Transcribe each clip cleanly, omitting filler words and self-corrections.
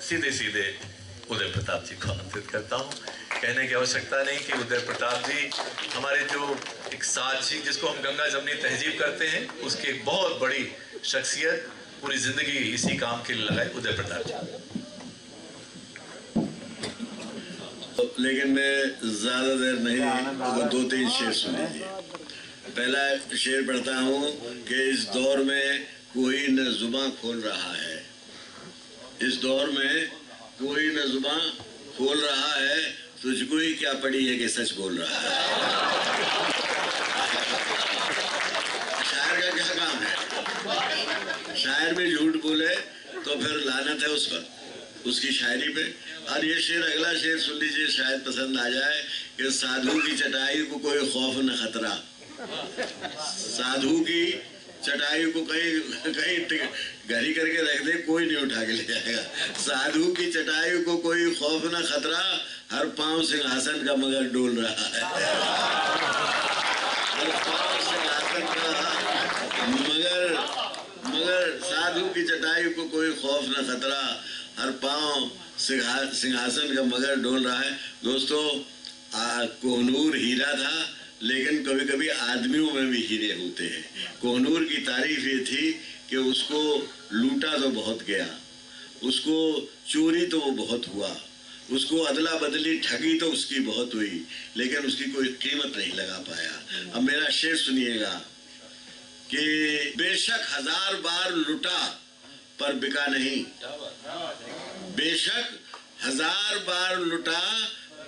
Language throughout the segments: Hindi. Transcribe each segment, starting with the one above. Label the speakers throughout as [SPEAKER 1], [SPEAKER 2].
[SPEAKER 1] सीधे सीधे उदय प्रताप जी को आमंत्रित करता हूँ। कहने की आवश्यकता नहीं कि उदय प्रताप जी हमारे जो एक साक्षी जिसको हम गंगा जमनी तहजीब करते हैं उसकी एक बहुत बड़ी शख्सियत, पूरी जिंदगी इसी काम के लिए लगाए उदय प्रताप जी।
[SPEAKER 2] लेकिन मैं ज्यादा देर नहीं, 2-3 शेर सुन लीजिए। पहला शेर पढ़ता हूँ कि इस दौर में कोई न जुबान खोल रहा है, इस दौर में कोई न जुबान खोल रहा है, तुझको ही क्या पड़ी है कि सच बोल रहा है। शायर का क्या काम है? शायर भी झूठ बोले तो फिर लानत है उस पर, उसकी शायरी पे। और ये शेर, अगला शेर सुन लीजिए, शायद पसंद आ जाए कि साधु की चटाई को कोई खौफ न खतरा, साधु की चटाई को कहीं घड़ी करके रख दे, कोई नहीं उठा के ले जाएगा। साधु की चटाई को कोई खौफ न खतरा, हर पांव सिंहासन का मगर डोल रहा है। हर पांव सिंहासन का मगर साधु की चटाई को कोई खौफ न खतरा, हर पांव सिंहासन का मगर डोल रहा है। दोस्तों, कोहनूर हीरा था, लेकिन कभी कभी आदमियों में भी हीरे होते हैं। कोहनूर की तारीफ ये थी कि उसको लूटा तो बहुत गया, उसको चोरी तो वो बहुत हुआ, उसको अदला बदली ठगी तो उसकी बहुत हुई, लेकिन उसकी कोई कीमत नहीं लगा पाया। अब मेरा शेर सुनिएगा कि बेशक 1000 बार लुटा पर बिका नहीं, बेशक 1000 बार लुटा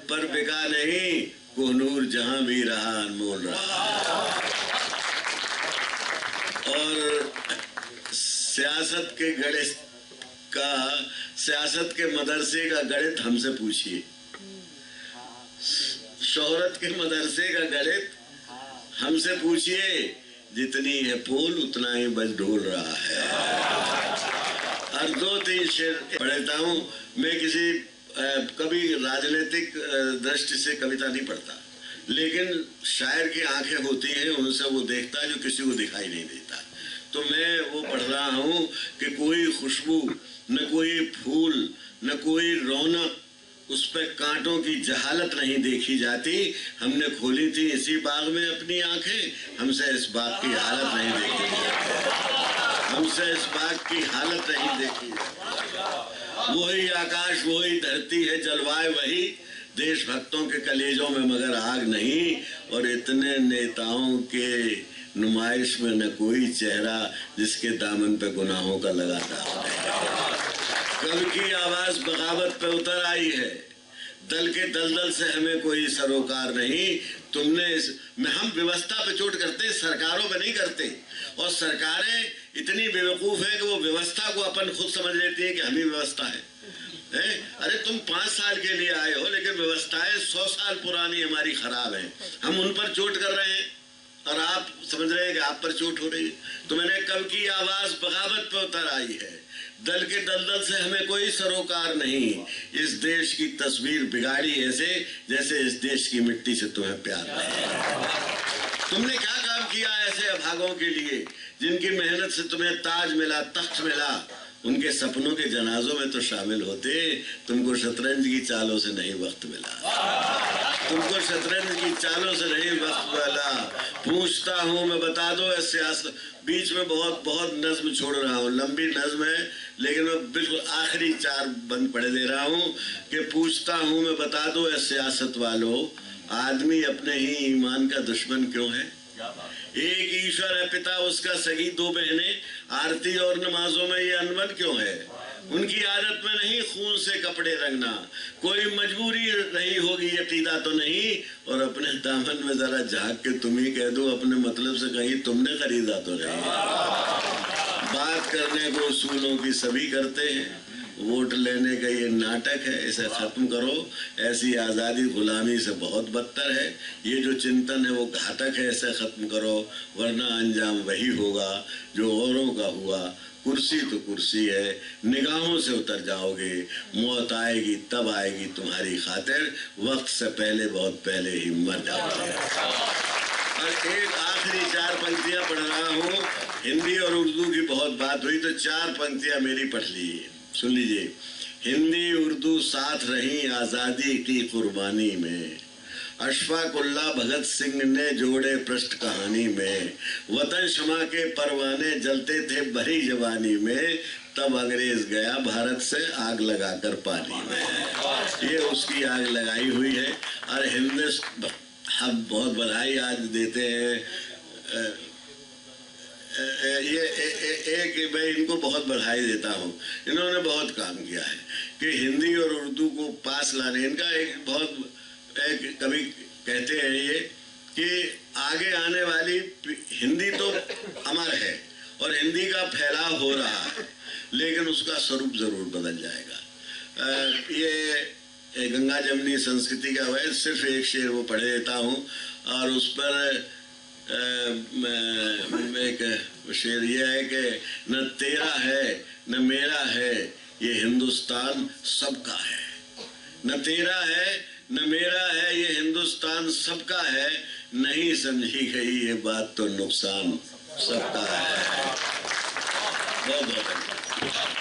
[SPEAKER 2] पर बिका नहीं, कोहनूर जहां भी रहा अनमोल रहा। और सियासत के गणित का, सियासत के मदरसे का गणित हमसे पूछिए, शोहरत के मदरसे का गणित हमसे पूछिए, जितनी है पोल उतना ही बस ढोल रहा है। और 2-3 शेर पढ़ता हूँ। मैं किसी कभी राजनीतिक दृष्टि से कविता नहीं पढ़ता, लेकिन शायर की आंखें होती हैं, उनसे वो देखता है जो किसी को दिखाई नहीं देता। तो मैं वो पढ़ रहा हूँ कि कोई खुशबू न कोई फूल न कोई रौनक, उस पर कांटों की जहालत नहीं देखी जाती। हमने खोली थी इसी बाग में अपनी आंखें, हमसे इस बाग की हालत नहीं देखी जाती, हमसे इस बाग की हालत नहीं देखी जाती। वही आकाश वही धरती है, जलवायु वही, देशभक्तों के कलेजों में मगर आग नहीं, और इतने नेताओं के नुमाइश में न कोई चेहरा जिसके दामन पे गुनाहों का लगा दाग नहीं। कल की आवाज बगावत पे उतर आई है, दल के दलदल से हमें कोई सरोकार नहीं। तुमने हम व्यवस्था पे चोट करते, सरकारों पे नहीं करते। और सरकारें इतनी बेवकूफ है कि वो व्यवस्था को अपन खुद समझ लेती है कि हम ही व्यवस्था है। अरे तुम 5 साल के लिए आए हो, लेकिन व्यवस्थाएं 100 साल पुरानी हमारी खराब है। हम उन पर चोट कर रहे हैं और आप समझ रहे हैं कि आप पर चोट हो रही है। तो मैंने कल की आवाज बगावत पे उतर आई है, दल के दलदल से हमें कोई सरोकार नहीं। इस देश की तस्वीर बिगाड़ी ऐसे जैसे इस देश की मिट्टी से तुम्हें प्यार नहीं। तुमने क्या काम किया ऐसे अभागों के लिए, जिनकी मेहनत से तुम्हें ताज मिला, तख्त मिला। उनके सपनों के जनाजों में तो शामिल होते, तुमको शतरंज की चालों से नहीं वक्त मिला, तुमको शतरंज की चालों से नहीं वक्त मिला। पूछता हूँ मैं, बता दो सियासत। बीच में बहुत नज्म छोड़ रहा हूँ, लंबी नज्म है, लेकिन मैं बिल्कुल आखिरी 4 बंद पढ़े दे रहा हूँ कि पूछता हूँ मैं, बता दो सियासत वालों, आदमी अपने ही ईमान का दुश्मन क्यों है। एक ईश्वर है पिता, उसका सगी 2 बहनें, आरती और नमाजों में ये अनबन क्यों है। उनकी आदत में नहीं खून से कपड़े रंगना, कोई मजबूरी रही होगी यकीदा तो नहीं। और अपने दामन में जरा झांक के तुम ही कह दो, अपने मतलब से कहीं तुमने खरीदा तो नहीं। बात करने को उसूलों की सभी करते हैं, वोट लेने का ये नाटक है, इसे खत्म करो। ऐसी आज़ादी गुलामी से बहुत बदतर है। ये जो चिंतन है वो घातक है, इसे खत्म करो, वरना अंजाम वही होगा जो औरों का हुआ। कुर्सी तो कुर्सी है, निगाहों से उतर जाओगे, मौत आएगी तब आएगी तुम्हारी खातिर, वक्त से पहले बहुत पहले ही मर जाओगे। और एक आखिरी 4 पंक्तियां पढ़ रहा हूँ। हिंदी और उर्दू की बहुत बात हुई तो 4 पंक्तियां मेरी पढ़ ली, सुन लीजिए। हिंदी उर्दू साथ रही आज़ादी की कुर्बानी में। अशफाक उल्लाह भगत सिंह ने जोड़े पृष्ठ कहानी में। वतन क्षमा के परवाने जलते थे भरी जवानी में, तब अंग्रेज गया भारत से आग लगाकर पानी में। ये उसकी आग लगाई हुई है। और हिंदुस्तान हम बहुत बधाई आज देते हैं। ये मैं इनको बहुत बधाई देता हूँ। इन्होंने बहुत काम किया है कि हिंदी और उर्दू को पास लाने। इनका एक बहुत कभी कहते हैं ये कि आगे आने वाली हिंदी तो अमर है और हिंदी का फैलाव हो रहा है, लेकिन उसका स्वरूप जरूर बदल जाएगा। ये गंगा जमुनी संस्कृति का वह सिर्फ एक शेर वो पढ़ देता हूँ और उस पर एक शेर ये है कि न तेरा है न मेरा है ये हिंदुस्तान सबका है। न तेरा है न मेरा है ये हिंदुस्तान सबका है, नहीं समझी गई ये बात तो नुकसान सबका है। बहुत बहुत